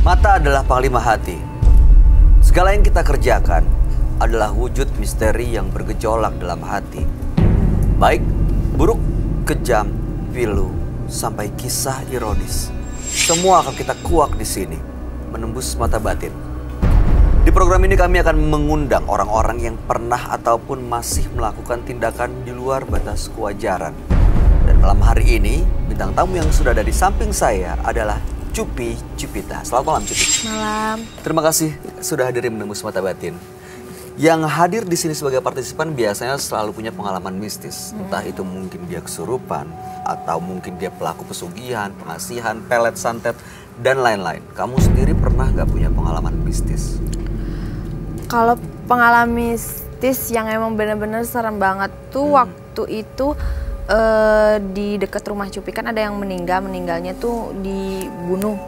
Mata adalah panglima hati. Segala yang kita kerjakan adalah wujud misteri yang bergejolak dalam hati. Baik, buruk, kejam, pilu, sampai kisah ironis. Semua akan kita kuak di sini, menembus mata batin. Di program ini kami akan mengundang orang-orang yang pernah ataupun masih melakukan tindakan di luar batas kewajaran. Dan malam hari ini, bintang tamu yang sudah ada di samping saya adalah Cupi Cupita. Selamat malam, Cupi. Malam. Terima kasih sudah hadir menembus mata batin. Yang hadir di sini sebagai partisipan biasanya selalu punya pengalaman mistis. Entah itu mungkin dia kesurupan, atau mungkin dia pelaku pesugihan, pengasihan, pelet, santet, dan lain-lain. Kamu sendiri pernah nggak punya pengalaman mistis? Kalau pengalaman mistis yang emang bener-bener serem banget tuh waktu itu di dekat rumah Cupi kan ada yang meninggalnya tuh dibunuh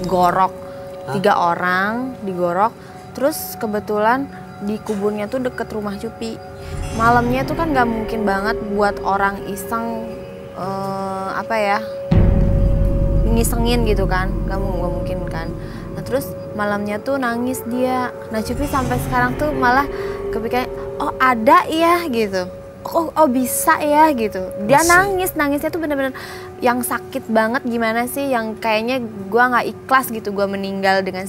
digorok. 3 orang digorok, terus kebetulan di kuburnya tuh deket rumah Cupi. Malamnya tuh kan gak mungkin banget buat orang iseng ngisengin gitu kan, gak mungkin kan. Nah terus malamnya tuh nangis dia. Nah Cupi sampai sekarang tuh malah kepikiran, oh ada ya gitu, oh bisa ya gitu. Dia nangisnya tuh bener-bener yang sakit banget, gimana sih, yang kayaknya gue nggak ikhlas gitu gue meninggal dengan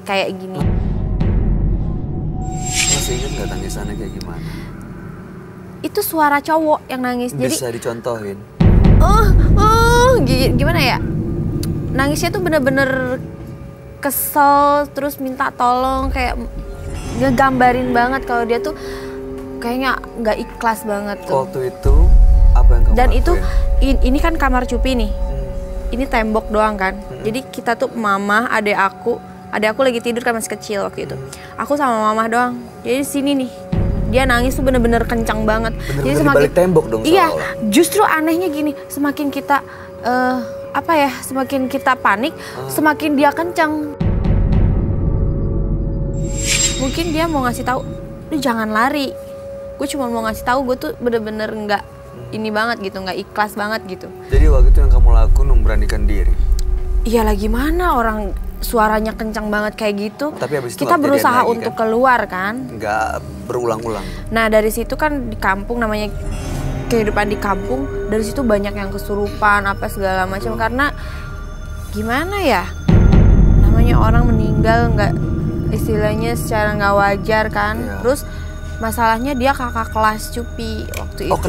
kayak gini. Masih ingat nggak tangisannya kayak gimana? Itu suara cowok yang nangis. Bisa dicontohin? Gimana ya, nangisnya tuh bener-bener kesel, terus minta tolong, kayak ngegambarin banget kalau dia tuh kayaknya nggak ikhlas banget tuh. Waktu itu apa yang kamu Dan lakuin? itu ini kan kamar Cupi nih. Ini tembok doang kan. Jadi kita tuh mama, adek aku lagi tidur kan, masih kecil waktu itu. Aku sama mama doang. Jadi sini nih. Dia nangis tuh bener-bener kencang banget. Bener-bener jadi di balik tembok dong. Iya, justru anehnya gini, semakin kita semakin kita panik, semakin dia kencang. Mungkin dia mau ngasih tahu, lu jangan lari. Gue cuma mau ngasih tahu, gue tuh bener-bener nggak ini banget gitu, nggak ikhlas banget gitu. Jadi waktu itu yang kamu lakukan memberanikan diri? Iya lah, gimana orang suaranya kencang banget kayak gitu. Tapi habis itu kita berusaha untuk keluar kan. Nggak berulang-ulang. Nah dari situ kan di kampung, namanya kehidupan di kampung, dari situ banyak yang kesurupan apa segala macam. Karena gimana ya, namanya orang meninggal nggak, istilahnya secara nggak wajar kan. Iya. Terus masalahnya dia kakak kelas Cupi waktu itu. Oh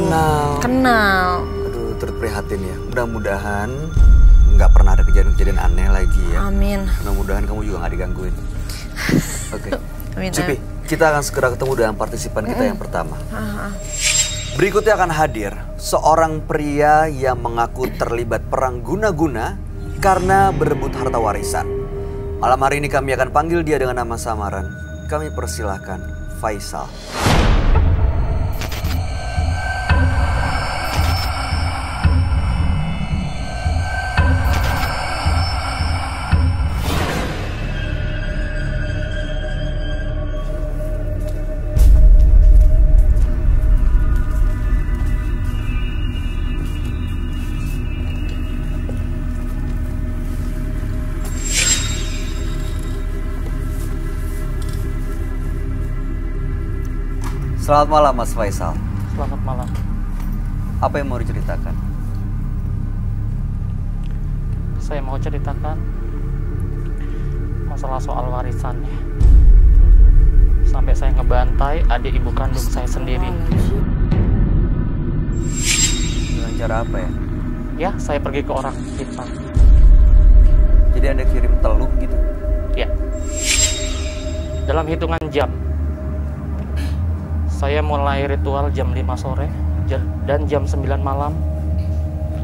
kenal. Aduh, turut prihatin ya. Mudah-mudahan nggak pernah ada kejadian-kejadian aneh lagi ya. Amin. Mudah-mudahan kamu juga nggak digangguin. Oke. Amin. Cupi, kita akan segera ketemu dengan partisipan kita yang pertama. Berikutnya akan hadir seorang pria yang mengaku terlibat perang guna-guna karena berebut harta warisan. Malam hari ini kami akan panggil dia dengan nama samaran. Kami persilahkan Faisal. Selamat malam Mas Faisal. Selamat malam. Apa yang mau diceritakan? Saya mau ceritakan masalah soal warisannya. Sampai saya ngebantai adik ibu kandung saya sendiri. Dengan cara apa ya? Ya, saya pergi ke orang kita. Jadi Anda kirim teluh gitu? Ya. Dalam hitungan jam. Saya mulai ritual jam 5 sore dan jam 9 malam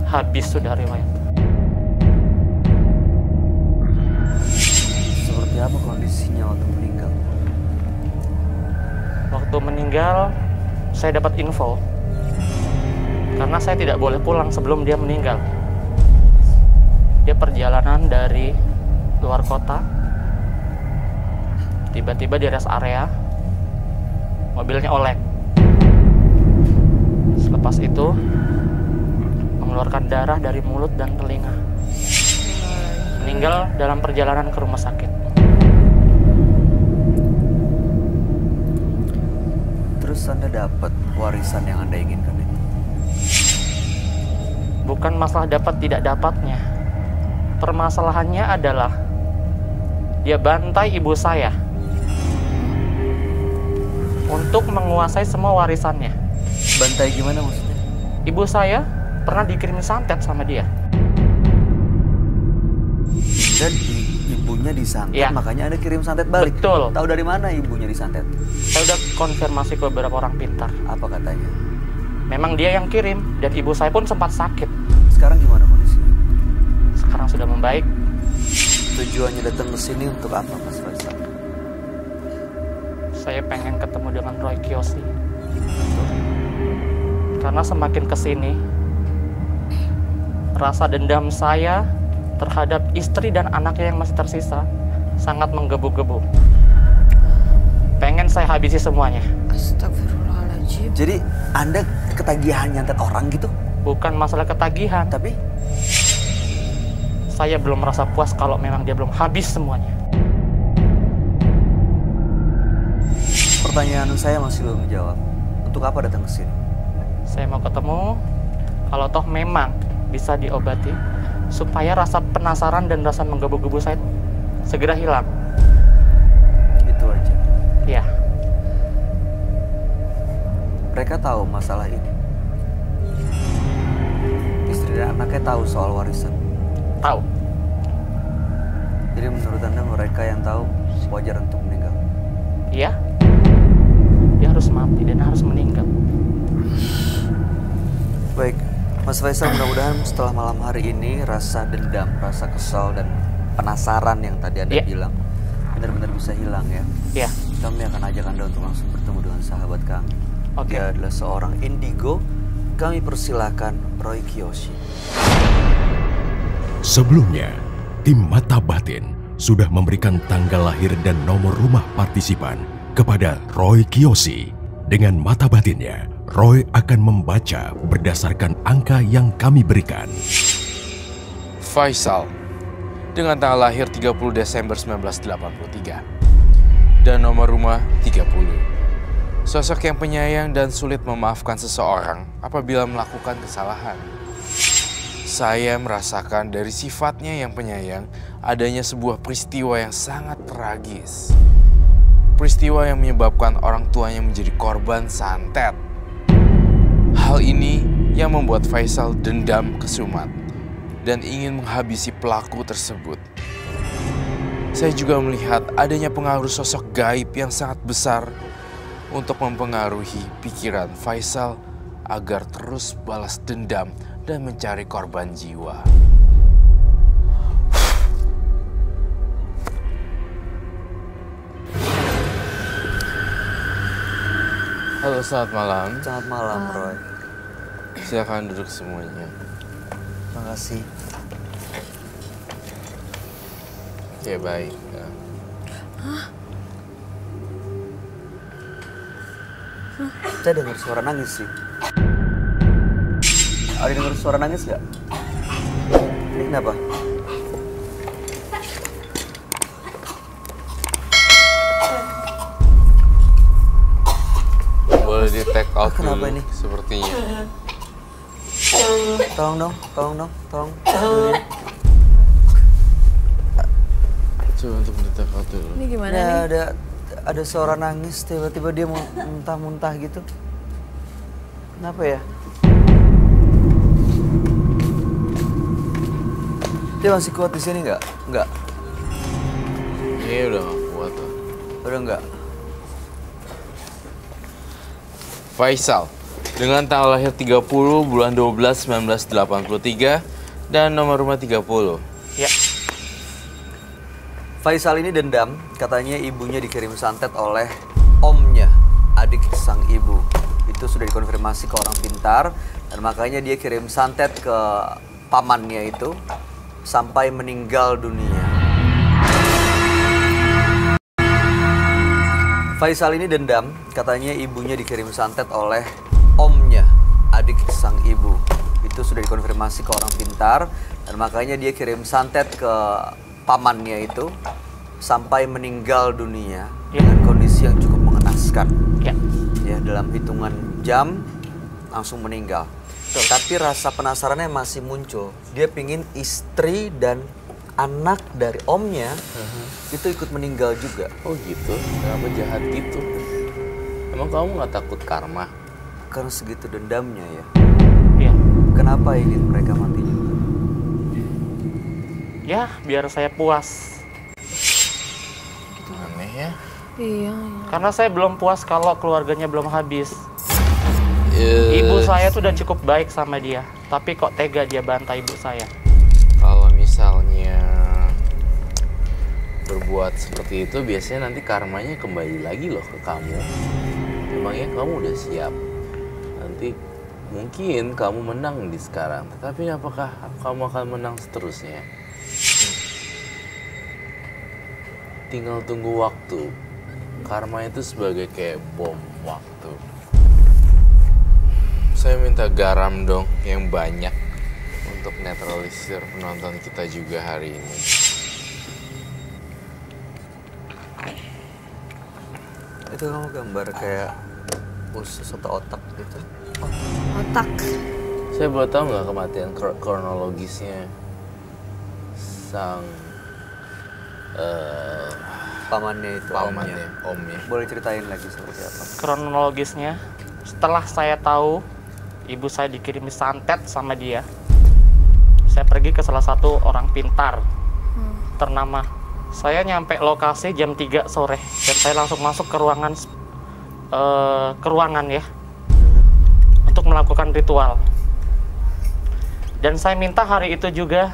habis sudah riwayat. Seperti apa kondisinya waktu meninggal? Waktu meninggal, saya dapat info. Karena saya tidak boleh pulang sebelum dia meninggal. Dia perjalanan dari luar kota. Tiba-tiba di rest area, mobilnya oleng. Selepas itu mengeluarkan darah dari mulut dan telinga. Meninggal dalam perjalanan ke rumah sakit. Terus Anda dapat warisan yang Anda inginkan itu? Bukan masalah dapat tidak dapatnya. Permasalahannya adalah dia bantai ibu saya untuk menguasai semua warisannya. Bantai gimana maksudnya? Ibu saya pernah dikirim santet sama dia. Dan ibunya disantet, Iya. makanya Anda kirim santet balik? Betul. Tahu dari mana ibunya disantet? Saya udah konfirmasi ke beberapa orang pintar. Apa katanya? Memang dia yang kirim, dan ibu saya pun sempat sakit. Sekarang gimana kondisinya? Sekarang sudah membaik. Tujuannya datang ke sini untuk apa, Mas Faisal? Saya pengen ketemu dengan Roy Kiyoshi. Karena semakin kesini, rasa dendam saya terhadap istri dan anaknya yang masih tersisa sangat menggebu-gebu. Pengen saya habisi semuanya. Astagfirullahaladzim. Jadi Anda ketagihan nyantet orang gitu? Bukan masalah ketagihan, Tapi saya belum merasa puas kalau memang dia belum habis semuanya. pertanyaan saya masih belum dijawab. Untuk apa datang ke sini? Saya mau ketemu, kalau toh memang bisa diobati, supaya rasa penasaran dan rasa menggebu-gebu saya segera hilang. Itu aja. Ya, Mereka tahu masalah ini. Istri dan anaknya tahu soal warisan. tahu. Jadi menurut Anda mereka yang tahu wajar untuk meninggal? Iya, dia harus mati dan harus meninggal. Baik, Mas Faisal, mudah-mudahan setelah malam hari ini rasa dendam, rasa kesal, dan penasaran yang tadi Anda Iya. bilang benar-benar bisa hilang ya. Iya, Kami akan ajak Anda untuk langsung bertemu dengan sahabat kami. Oke. Dia adalah seorang indigo. Kami persilahkan Roy Kiyoshi. Sebelumnya, tim Mata Batin sudah memberikan tanggal lahir dan nomor rumah partisipan kepada Roy Kiyoshi. Dengan mata batinnya, Roy akan membaca berdasarkan angka yang kami berikan. Faisal dengan tanggal lahir 30 Desember 1983 dan nomor rumah 30. Sosok yang penyayang dan sulit memaafkan seseorang apabila melakukan kesalahan. Saya merasakan dari sifatnya yang penyayang adanya sebuah peristiwa yang sangat tragis. Peristiwa yang menyebabkan orang tuanya menjadi korban santet. Hal ini yang membuat Faisal dendam kesumat dan ingin menghabisi pelaku tersebut. Saya juga melihat adanya pengaruh sosok gaib yang sangat besar untuk mempengaruhi pikiran Faisal agar terus balas dendam dan mencari korban jiwa. Halo, selamat malam. Selamat malam, Roy. Silakan duduk semuanya. Terima kasih. Ya, baik. Saya dengar suara nangis sih. Ada dengar suara nangis nggak? Ini kenapa? Boleh di take out Kenapa dulu ini? sepertinya. Tolong dong, tolong. Coba untuk di take out dulu. Ini gimana Ya, nih? ada suara nangis, tiba-tiba dia muntah-muntah gitu. Kenapa ya? Dia masih kuat di sini nggak? Nggak. Ini udah gak kuat lah. Udah nggak. Faisal dengan tanggal lahir 30 bulan 12 1983 dan nomor rumah 30. ya. Faisal ini dendam, katanya ibunya dikirim santet oleh omnya, adik sang ibu. Itu sudah dikonfirmasi ke orang pintar, dan makanya dia kirim santet ke pamannya itu sampai meninggal dunia. Faisal ini dendam, katanya ibunya dikirim santet oleh omnya, adik sang ibu. Itu itu sudah dikonfirmasi ke orang pintar dan makanya dia kirim santet ke pamannya itu sampai meninggal dunia dengan kondisi yang cukup mengenaskan. Ya, dalam hitungan jam langsung meninggal. Tapi rasa penasarannya masih muncul. Dia pingin istri dan anak dari omnya itu ikut meninggal juga. Oh gitu? Kenapa jahat gitu? Emang kamu nggak takut karma? Karena segitu dendamnya ya. Iya. Kenapa ingin mereka mati juga? Ya, biar saya puas. Aneh ya. Iya. Karena saya belum puas kalau keluarganya belum habis. Ibu saya tuh udah cukup baik sama dia, tapi kok tega dia bantai ibu saya. Kalau misalnya berbuat seperti itu, biasanya nanti karmanya kembali lagi loh ke kamu. Emangnya kamu udah siap? Nanti mungkin kamu menang di sekarang, tetapi apakah kamu akan menang seterusnya? Tinggal tunggu waktu. Karma itu sebagai kayak bom waktu. Saya minta garam dong yang banyak untuk netralisir penonton kita juga hari ini. Itu kamu gambar kayak usus atau otak gitu. Otak. Saya boleh tahu nggak kematian kronologisnya sang Pamannya itu, omnya. Boleh ceritain lagi seperti apa? Kronologisnya, setelah saya tahu ibu saya dikirimi santet sama dia, saya pergi ke salah satu orang pintar ternama. Saya nyampe lokasi jam 3 sore dan saya langsung masuk ke ruangan ya untuk melakukan ritual. Dan saya minta hari itu juga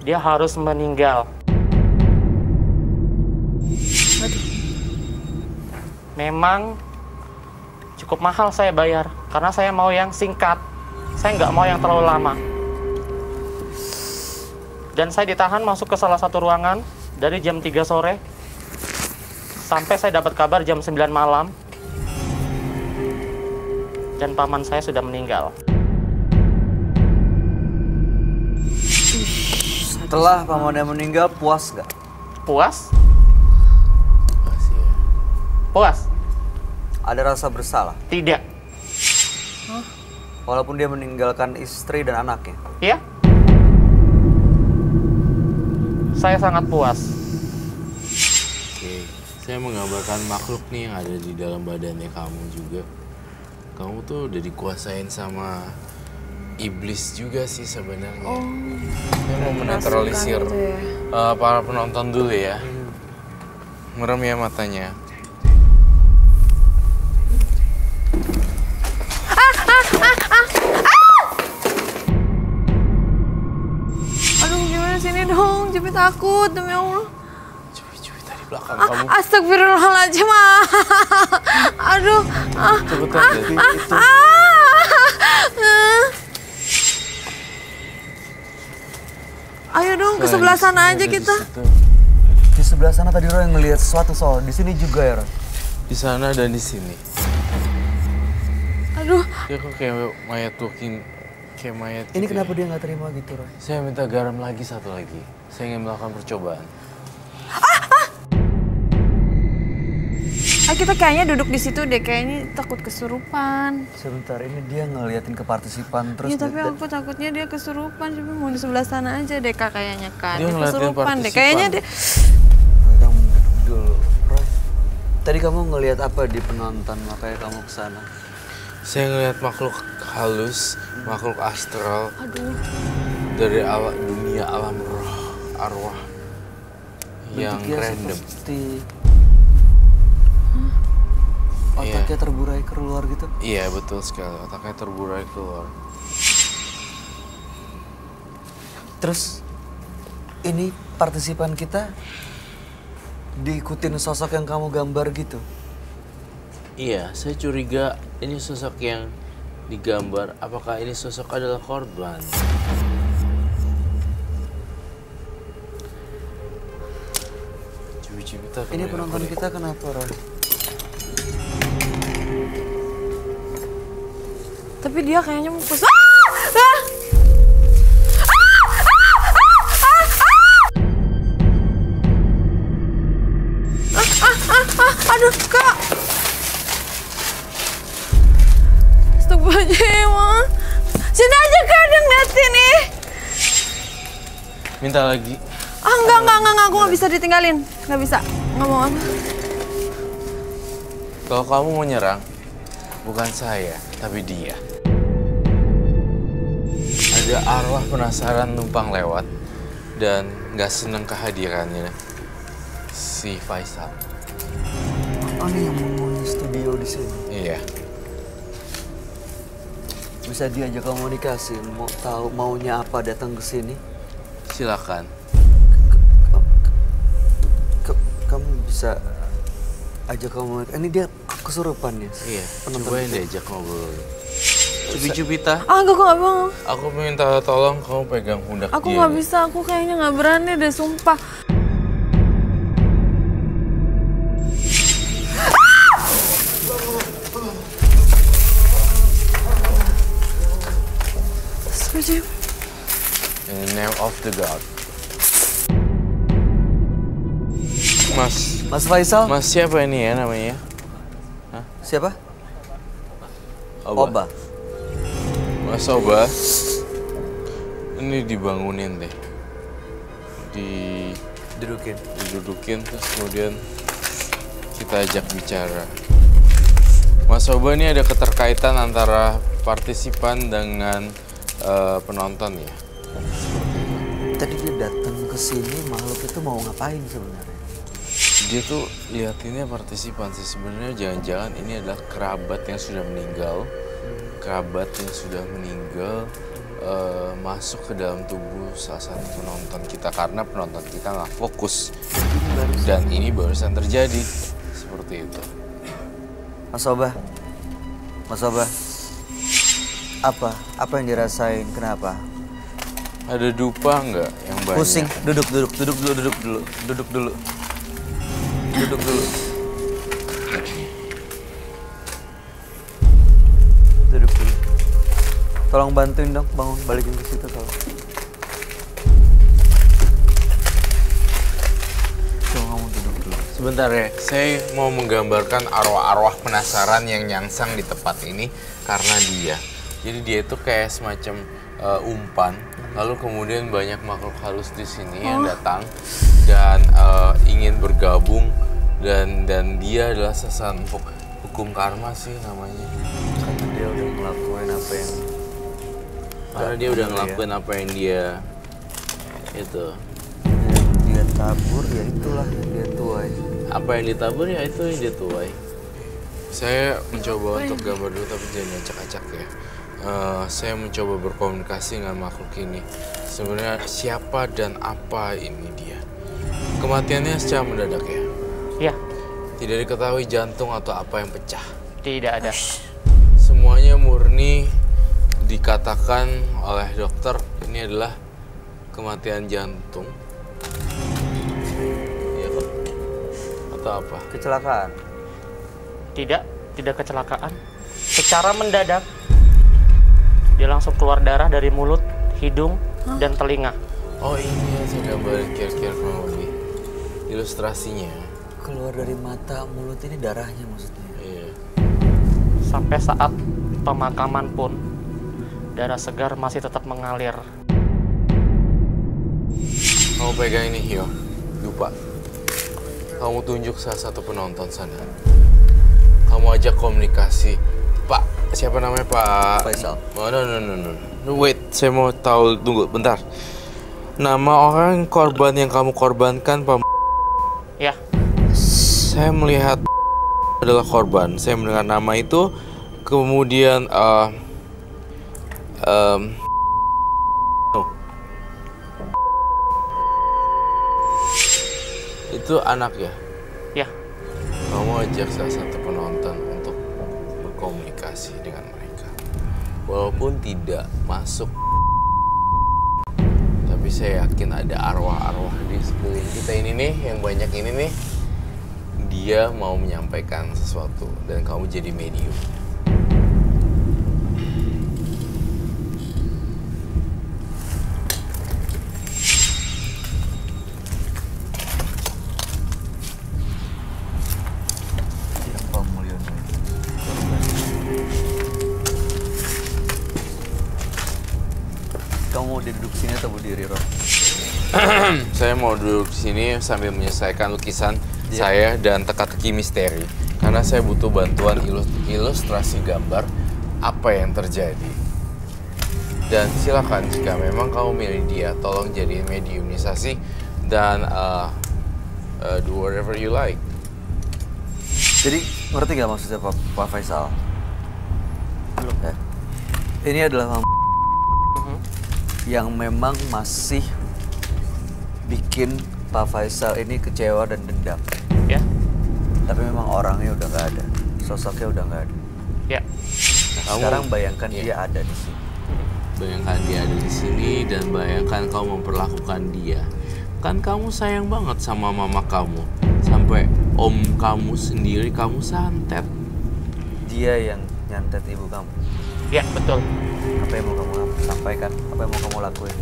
dia harus meninggal. Memang cukup mahal saya bayar karena saya mau yang singkat. Saya nggak mau yang terlalu lama. Dan saya ditahan masuk ke salah satu ruangan dari jam 3 sore sampai saya dapat kabar jam 9 malam dan paman saya sudah meninggal. Setelah pamannya meninggal, puas nggak? Puas? Masih ya. Puas? Ada rasa bersalah? Tidak. Walaupun dia meninggalkan istri dan anaknya? Iya? Saya sangat puas. Oke, saya menggambarkan makhluk nih yang ada di dalam badannya kamu juga. Kamu tuh udah dikuasain sama iblis juga sih sebenarnya. Saya mau menetralisir para penonton dulu ya. Merem ya matanya. Aduh, gimana sini dong? Cepi takut, demi Allah. Cuy, tadi belakang kamu. Astagfirullahaladzim. Aduh. Cepetan deh. Itu. Ayo dong, ke sebelah sana aja kita. Di sebelah sana tadi Roy ngelihat sesuatu soal. Di sini juga ya Roy? Di sana dan di sini. Aduh. Dia kok kayak mayat walking, kayak mayat. Ini gitu kenapa ya. dia nggak terima gitu Roy? Saya minta garam lagi satu lagi. Saya ingin melakukan percobaan. Kita kayaknya duduk di situ deh, kayaknya takut kesurupan. Sebentar, ini dia ngeliatin ke partisipan terus. Iya, tapi aku takutnya dia kesurupan. Coba mau di sebelah sana aja deh Kak, kayaknya kan. Dia Dia ngeliatin kesurupan deh. partisipan. Kayaknya dia. Kamu duduk dulu, Roy. Tadi kamu ngelihat apa di penonton makanya kamu kesana? Saya ngelihat makhluk halus, makhluk astral. Aduh. Dari dunia alam roh, arwah yang Bentuknya random. Seperti otaknya terburai keluar gitu? Iya betul sekali, otaknya terburai keluar. Terus ini partisipan kita diikutin sosok yang kamu gambar gitu? Iya, saya curiga ini sosok yang digambar. Apakah ini sosok adalah korban? Cubi-cubi Ini penonton kita kenapa Roy? Tapi dia kayaknya mau Kak. Astagfirullahaladzim. Sini aja Kak, dia ngeliatin nih. Minta lagi. Ah, enggak, aku nggak bisa ditinggalin. Nggak bisa, nggak mau. Kalau kamu mau nyerang, bukan saya, tapi dia. Ada arwah penasaran numpang lewat dan nggak seneng kehadirannya si Faisal. Ini yang menghuni studio di sini. Iya. Bisa diajak komunikasi, mau tahu maunya apa datang ke sini? Silakan. Kamu bisa ajak komunikasi. Ini dia kesurupan ya? Iya. Penonton Cobain itu. diajak ngobrol. Cubita. Ah, enggak, aku nggak mau. Aku minta tolong kamu pegang pundak Aku dia. nggak bisa, aku kayaknya nggak berani deh, sumpah. Astagfirullahaladzim. In the name of the God. Mas Faisal? Mas siapa ini ya namanya? Siapa? Oba. Mas Oba. Ini dibangunin deh. Didudukin terus kemudian kita ajak bicara. Mas Oba ini ada keterkaitan antara partisipan dengan penonton ya. Tadi dia datang ke sini, makhluk itu mau ngapain sebenarnya? Dia tuh liatinnya partisipan sih, sebenarnya jangan-jangan ini adalah kerabat yang sudah meninggal. Kerabat yang sudah meninggal masuk ke dalam tubuh salah satu penonton kita karena penonton kita nggak fokus. Dan ini barusan terjadi seperti itu. Mas Oba, apa yang dirasain? Kenapa? Ada dupa nggak yang banyak? Pusing. Duduk dulu. Tolong bantuin dong, bangun, balikin ke situ tolong. Coba kamu duduk dulu. Sebentar ya, saya mau menggambarkan arwah-arwah penasaran yang nyangsang di tempat ini karena dia. Jadi dia itu kayak semacam umpan, lalu kemudian banyak makhluk halus di sini yang datang dan ingin bergabung dan dia adalah sasaran hukum karma sih namanya. Karena dia udah ngelakuin apa yang dia itu. Dia tabur, ya itulah yang dia tuai. Apa yang ditabur ya itu yang dia tuai. Saya mencoba untuk gambar dulu tapi jangan acak-acak ya. Saya mencoba berkomunikasi dengan makhluk ini. Sebenarnya siapa dan apa ini dia? Kematiannya secara mendadak ya? Iya, Tidak diketahui jantung atau apa yang pecah. tidak ada. Semuanya murni dikatakan oleh dokter ini adalah kematian jantung. Iya kok? Atau apa? Kecelakaan. Tidak kecelakaan. Secara mendadak, dia langsung keluar darah dari mulut, hidung, dan telinga. Oh ini yang saya gambarin kira-kira kurang lebih ilustrasinya. Keluar dari mata, mulut ini darahnya maksudnya. Iya. Sampai saat pemakaman pun, darah segar masih tetap mengalir. Kamu pegang ini, Hio. Lupa. Kamu tunjuk salah satu penonton sana. Kamu ajak komunikasi. Pak, siapa namanya Pak? Faisal. Oh, no. Wait, saya mau tahu. Tunggu, bentar. Nama orang korban yang kamu korbankan, Pak. Ya, Saya melihat adalah korban. Saya mendengar nama itu. Kemudian, itu anak ya? ya. Kamu ajak salah satu penonton untuk berkomunikasi dengan mereka. Walaupun tidak masuk, tapi saya yakin ada arwah-arwah di sekeliling kita ini nih, yang banyak ini nih. Dia mau menyampaikan sesuatu dan kamu jadi medium. cerita berdiri, Roy? Saya mau duduk di sini sambil menyelesaikan lukisan saya dan teka-teki misteri. Karena saya butuh bantuan ilustrasi gambar apa yang terjadi. Dan silakan jika memang kamu milih dia, tolong jadiin mediumisasi dan do whatever you like. Jadi ngerti gak maksudnya Pak Faisal? Belum. Ya. Ini adalah yang memang masih bikin Pak Faisal ini kecewa dan dendam. Ya. Tapi memang orangnya udah nggak ada, sosoknya udah nggak ada. Ya. Sekarang bayangkan dia ada di sini. Bayangkan dia ada di sini dan bayangkan kamu memperlakukan dia. Kan kamu sayang banget sama mama kamu. Sampai om kamu sendiri kamu santet. Dia yang nyantet ibu kamu. Ya, betul. Apa yang mau kamu sampaikan? Apa yang mau kamu lakuin?